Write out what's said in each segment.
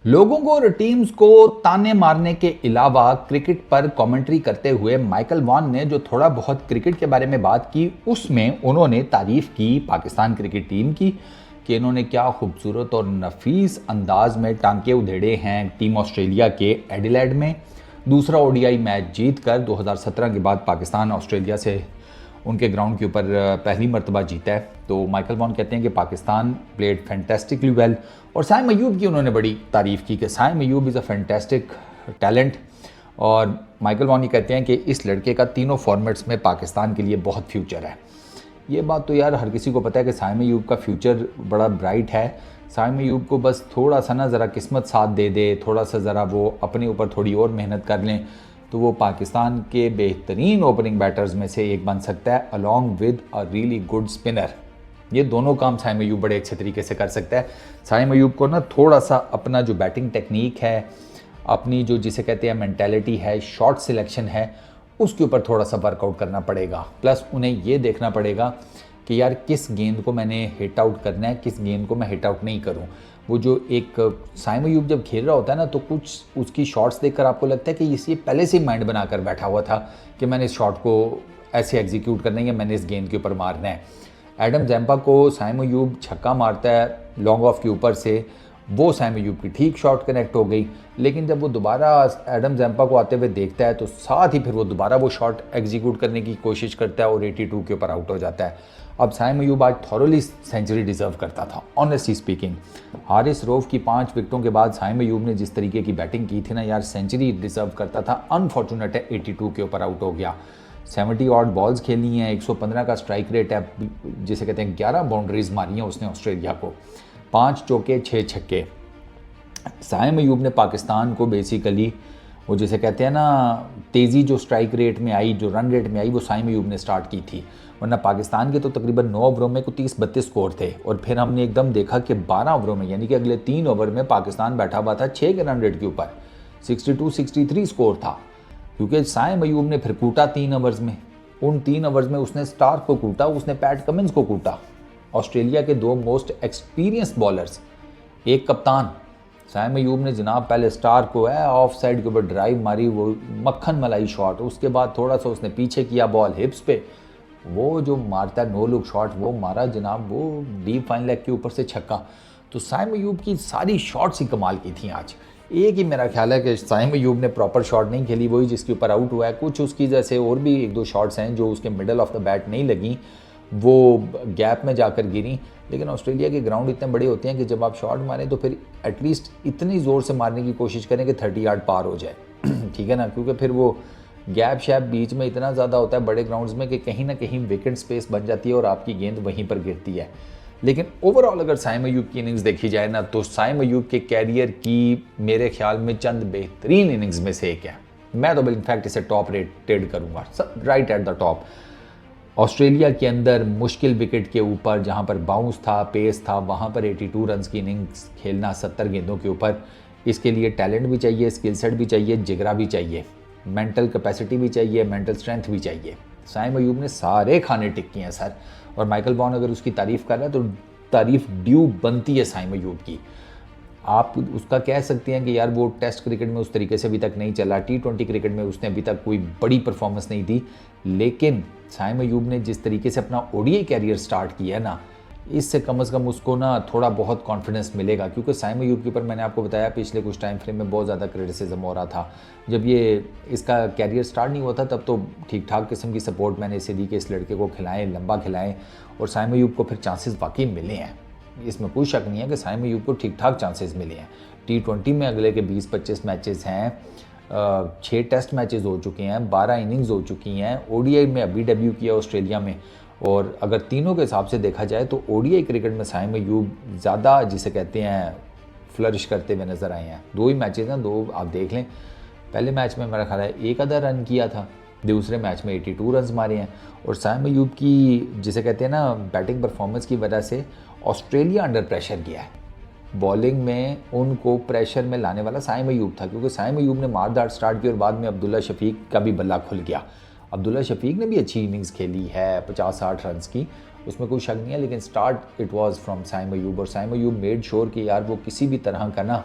लोगों को और टीम्स को ताने मारने के अलावा क्रिकेट पर कमेंट्री करते हुए माइकल वॉन ने जो थोड़ा बहुत क्रिकेट के बारे में बात की, उसमें उन्होंने तारीफ की पाकिस्तान क्रिकेट टीम की कि इन्होंने क्या खूबसूरत और नफीस अंदाज में टांके उधेड़े हैं टीम ऑस्ट्रेलिया के एडिलेड में। दूसरा ओडीआई मैच जीत कर 2017 के बाद पाकिस्तान ऑस्ट्रेलिया से उनके ग्राउंड के ऊपर पहली मरतबा जीता है। तो माइकल वॉन कहते हैं कि पाकिस्तान प्लेड फैंटेस्टिकली वेल, और साइम अयूब की उन्होंने बड़ी तारीफ़ की कि Saim Ayub is a fantastic talent. और माइकल वॉन ये कहते हैं कि इस लड़के का तीनों फॉर्मेट्स में पाकिस्तान के लिए बहुत फ्यूचर है। ये बात तो यार हर किसी को पता है कि साइम अयूब का फ्यूचर बड़ा ब्राइट है। साइम अयूब को बस थोड़ा सा ना ज़रा किस्मत साथ दे दे, थोड़ा सा ज़रा वो अपने ऊपर थोड़ी और मेहनत कर लें तो वो पाकिस्तान के बेहतरीन ओपनिंग बैटर्स में से एक बन सकता है, along with a really good spinner. ये दोनों काम साइम अयूब बड़े अच्छे तरीके से कर सकता है। साइम अयूब को ना थोड़ा सा अपना जो बैटिंग टेक्निक है, अपनी जो जिसे कहते हैं मेंटालिटी है, शॉट सिलेक्शन है, उसके ऊपर थोड़ा सा वर्कआउट करना पड़ेगा। प्लस उन्हें ये देखना पड़ेगा कि यार किस गेंद को मैंने हिट आउट करना है, किस गेंद को मैं हिट आउट नहीं करूं। वो जो एक साइम अयूब जब खेल रहा होता है ना, तो कुछ उसकी शॉट्स देखकर आपको लगता है कि ये पहले से ही माइंड बनाकर बैठा हुआ था कि मैंने इस शॉट को ऐसे एग्जीक्यूट करना है या मैंने इस गेंद के ऊपर मारना है। एडम जैम्पा को साइम अयूब छक्का मारता है लॉन्ग ऑफ के ऊपर से, वो साइम अयूब की ठीक शॉट कनेक्ट हो गई, लेकिन जब वो दोबारा एडम जैम्पा को आते हुए देखता है तो साथ ही फिर वो दोबारा वो शॉट एग्जीक्यूट करने की कोशिश करता है और 82 के ऊपर आउट हो जाता है। अब साइम अयूब आज थॉरोली सेंचुरी डिजर्व करता था, ऑनेस्टली स्पीकिंग। हारिस रऊफ की 5 विकेटों के बाद साइम अयूब ने जिस तरीके की बैटिंग की थी ना यार, सेंचुरी डिजर्व करता था। अनफॉर्चुनेट है 82 के ऊपर आउट हो गया। 70 ऑड बॉल्स खेली हैं, 115 का स्ट्राइक रेट है, जिसे कहते हैं 11 बाउंड्रीज मारी हैं उसने ऑस्ट्रेलिया को, 5 चौके 6 छक्के। साइम अयूब ने पाकिस्तान को बेसिकली वो जिसे कहते हैं ना तेज़ी जो स्ट्राइक रेट में आई, जो रन रेट में आई, वो साइम अयूब ने स्टार्ट की थी। वरना पाकिस्तान के तो तकरीबन 9 ओवरों में को 30-32 स्कोर थे, और फिर हमने एकदम देखा कि 12 ओवरों में यानी कि अगले 3 ओवर में पाकिस्तान बैठा हुआ था 6 के रन रेट के ऊपर, 62-63 स्कोर था। क्योंकि साइम अयूब ने फिर कूटा 3 ओवर्स में, उन 3 ओवर्स में उसने स्टार्क को कूटा, उसने पैट कमिंस को कूटा। ऑस्ट्रेलिया के 2 मोस्ट एक्सपीरियंस बॉलर्स, एक कप्तान साइम अयूब ने जनाब पहले स्टार को है ऑफ साइड के ऊपर ड्राइव मारी, वो मक्खन मलाई शॉट, उसके बाद थोड़ा सा उसने पीछे किया बॉल हिप्स पे, वो जो मारता है नो लुक शॉट वो मारा जनाब, वो डीप फाइन लेग के ऊपर से छक्का। तो साइम अयूब की सारी शॉट्स ही कमाल की थी आज। एक ही मेरा ख्याल है कि साइम अयूब ने प्रॉपर शॉट नहीं खेली, वही जिसके ऊपर आउट हुआ है। कुछ उसकी जैसे और भी 1-2 शॉट्स हैं जो उसके मिडल ऑफ द बैट नहीं लगी, वो गैप में जाकर गिरी। लेकिन ऑस्ट्रेलिया के ग्राउंड इतने बड़े होते हैं कि जब आप शॉट मारें तो फिर एटलीस्ट इतनी ज़ोर से मारने की कोशिश करें कि 30 यार्ड पार हो जाए ठीक है ना, क्योंकि फिर वो गैप शैप बीच में इतना ज़्यादा होता है बड़े ग्राउंड्स में कि कहीं ना कहीं विकेट स्पेस बन जाती है और आपकी गेंद वहीं पर गिरती है। लेकिन ओवरऑल अगर साइम अयूब की इनिंग्स देखी जाए ना, तो साइम अयूब के कैरियर की मेरे ख्याल में चंद बेहतरीन इनिंग्स में से एक है। मैं तो इनफैक्ट इसे टॉप रेटेड करूँगा, right at the top. Australia के अंदर मुश्किल विकेट के ऊपर जहां पर बाउंस था, पेस था, वहां पर 82 रन्स की इनिंग्स खेलना 70 गेंदों के ऊपर, इसके लिए टैलेंट भी चाहिए, स्किल सेट भी चाहिए, जिगरा भी चाहिए, मेंटल कैपेसिटी भी चाहिए, मेंटल स्ट्रेंथ भी चाहिए। साइम अयूब ने सारे खाने टिक किए हैं सर, और माइकल वॉन अगर उसकी तारीफ़ कर रहा है तो तारीफ़ ड्यू बनती है साइम अयूब की। आप उसका कह सकते हैं कि यार वो टेस्ट क्रिकेट में उस तरीके से अभी तक नहीं चला, T20 क्रिकेट में उसने अभी तक कोई बड़ी परफॉर्मेंस नहीं दी, लेकिन साइम अयूब ने जिस तरीके से अपना ओडीआई कैरियर स्टार्ट किया है ना, इससे कम से कम उसको ना थोड़ा बहुत कॉन्फिडेंस मिलेगा। क्योंकि साइम अयूब के ऊपर मैंने आपको बताया पिछले कुछ टाइम फ्रेम में बहुत ज़्यादा क्रिटिसिज्म हो रहा था। जब ये इसका कैरियर स्टार्ट नहीं हुआ था तब तो ठीक ठाक किस्म की सपोर्ट मैंने इसे दी कि इस लड़के को खिलाएं, लंबा खिलाएं, और साइम अयूब को फिर चांसेस वाकई मिले हैं। इसमें कोई शक नहीं है कि साइम अयूब को ठीक ठाक चांसेस मिले हैं। T20 में अगले के 20-25 मैचेस हैं, 6 टेस्ट मैचेस हो चुके हैं, 12 इनिंग्स हो चुकी हैं, ओडीआई में अभी डेब्यू किया ऑस्ट्रेलिया में। और अगर तीनों के हिसाब से देखा जाए तो ओडीआई क्रिकेट में साइम अयूब ज़्यादा जिसे कहते हैं फ्लरिश करते हुए नज़र आए हैं। 2 ही मैचेस हैं, 2 आप देख लें। पहले मैच में मेरा ख्याल है 1 आधा रन किया था, दूसरे मैच में 82 रन मारे हैं। और साइम अयूब की जिसे कहते हैं ना बैटिंग परफॉर्मेंस की वजह से ऑस्ट्रेलिया अंडर प्रेशर गया है। बॉलिंग में उनको प्रेशर में लाने वाला साइम अयूब था, क्योंकि साइम अयूब ने मारदार स्टार्ट की और बाद में अब्दुल्ला शफीक का भी बल्ला खुल गया। अब्दुल्ला शफीक ने भी अच्छी इनिंग्स खेली है 50-60 रन की, उसमें कोई शक नहीं है, लेकिन start it was from Saim Ayub. और साइम अयूब मेड श्योर कि यार वो किसी भी तरह का ना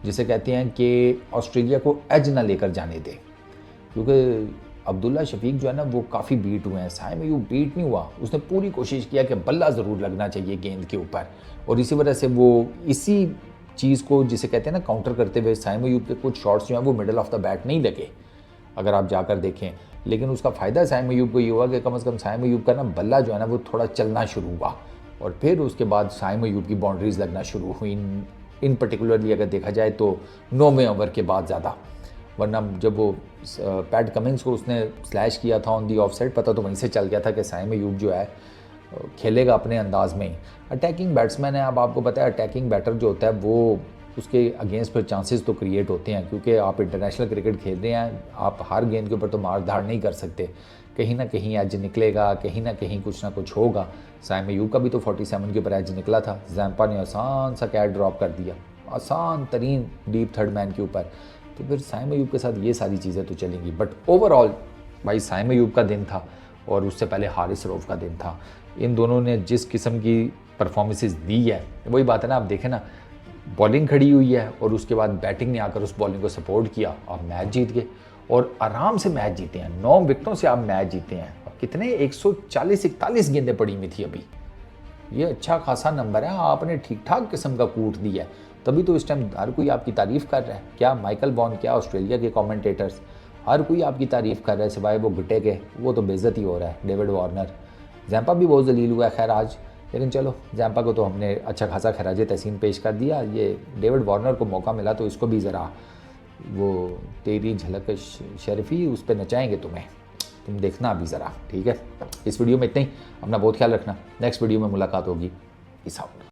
जिसे कहते हैं कि ऑस्ट्रेलिया को एज ना लेकर जाने दे, क्योंकि अब्दुल्ला शफीक जो है ना वो काफ़ी बीट हुए हैं। साइम अयूब बीट नहीं हुआ, उसने पूरी कोशिश किया कि बल्ला ज़रूर लगना चाहिए गेंद के ऊपर, और इसी वजह से वो इसी चीज़ को जिसे कहते हैं ना काउंटर करते हुए साइम अयूब के कुछ शॉट्स जो हैं वो मिडल ऑफ द बैट नहीं लगे, अगर आप जाकर देखें। लेकिन उसका फ़ायदा साइम अयूब को ये हुआ कि कम से कम साइम अयूब का ना बल्ला जो है ना वो थोड़ा चलना शुरू हुआ, और फिर उसके बाद साइम अयूब की बाउंड्रीज लगना शुरू हुई। इन पर्टिकुलरली अगर देखा जाए तो 9वें ओवर के बाद ज़्यादा, वरना जब वो पैट कमिंग्स को उसने स्लैश किया था ऑन दी ऑफ साइड, पता तो वहीं से चल गया था कि साइम अयूब जो है खेलेगा अपने अंदाज में ही। अटैकिंग बैट्समैन है, अब आपको पता है अटैकिंग बैटर जो होता है वो उसके अगेंस्ट फिर चांसेस तो क्रिएट होते हैं, क्योंकि आप इंटरनेशनल क्रिकेट खेल रहे हैं, आप हर गेंद के ऊपर तो मार धाड़ नहीं कर सकते, कहीं ना कहीं एज निकलेगा, कहीं ना कहीं कुछ ना कुछ होगा। साइम अयूब का भी तो 47 के ऊपर एज निकला था, जैम्पा ने आसान सा कैच ड्रॉप कर दिया, आसान तरीन डीप थर्ड मैन के ऊपर, तो फिर साइम अयूब के साथ ये सारी चीज़ें तो चलेंगी। बट ओवरऑल भाई साइम अयूब का दिन था और उससे पहले हारिस रऊफ का दिन था। इन दोनों ने जिस किस्म की परफॉर्मेंसेस दी है, वही बात है ना, आप देखें ना बॉलिंग खड़ी हुई है और उसके बाद बैटिंग ने आकर उस बॉलिंग को सपोर्ट किया और मैच जीत गए, और आराम से मैच जीते हैं। 9 विकेटों से आप मैच जीते हैं। कितने 140-41 गेंदें पड़ी हुई थी अभी, ये अच्छा खासा नंबर है। आपने ठीक ठाक किस्म का कूट दिया है, तभी तो इस टाइम हर कोई आपकी तारीफ़ कर रहा है। क्या माइकल वॉन, क्या ऑस्ट्रेलिया के कमेंटेटर्स, हर कोई आपकी तारीफ़ कर रहा है सिवाय वो घुटे के, वो तो बेइज्जती हो रहा है। डेविड वार्नर, जैम्पा भी बहुत जलील हुआ है खैर आज, लेकिन चलो जैम्पा को तो हमने अच्छा खासा खराज तहसीन पेश कर दिया। ये डेविड वार्नर को मौका मिला तो इसको भी ज़रा वो तेरी झलक शरीफी उस पर नचाएंगे तुम्हें, तुम देखना अभी ज़रा, ठीक है। इस वीडियो में इतना ही, अपना बहुत ख्याल रखना, नेक्स्ट वीडियो में मुलाकात होगी। Peace out.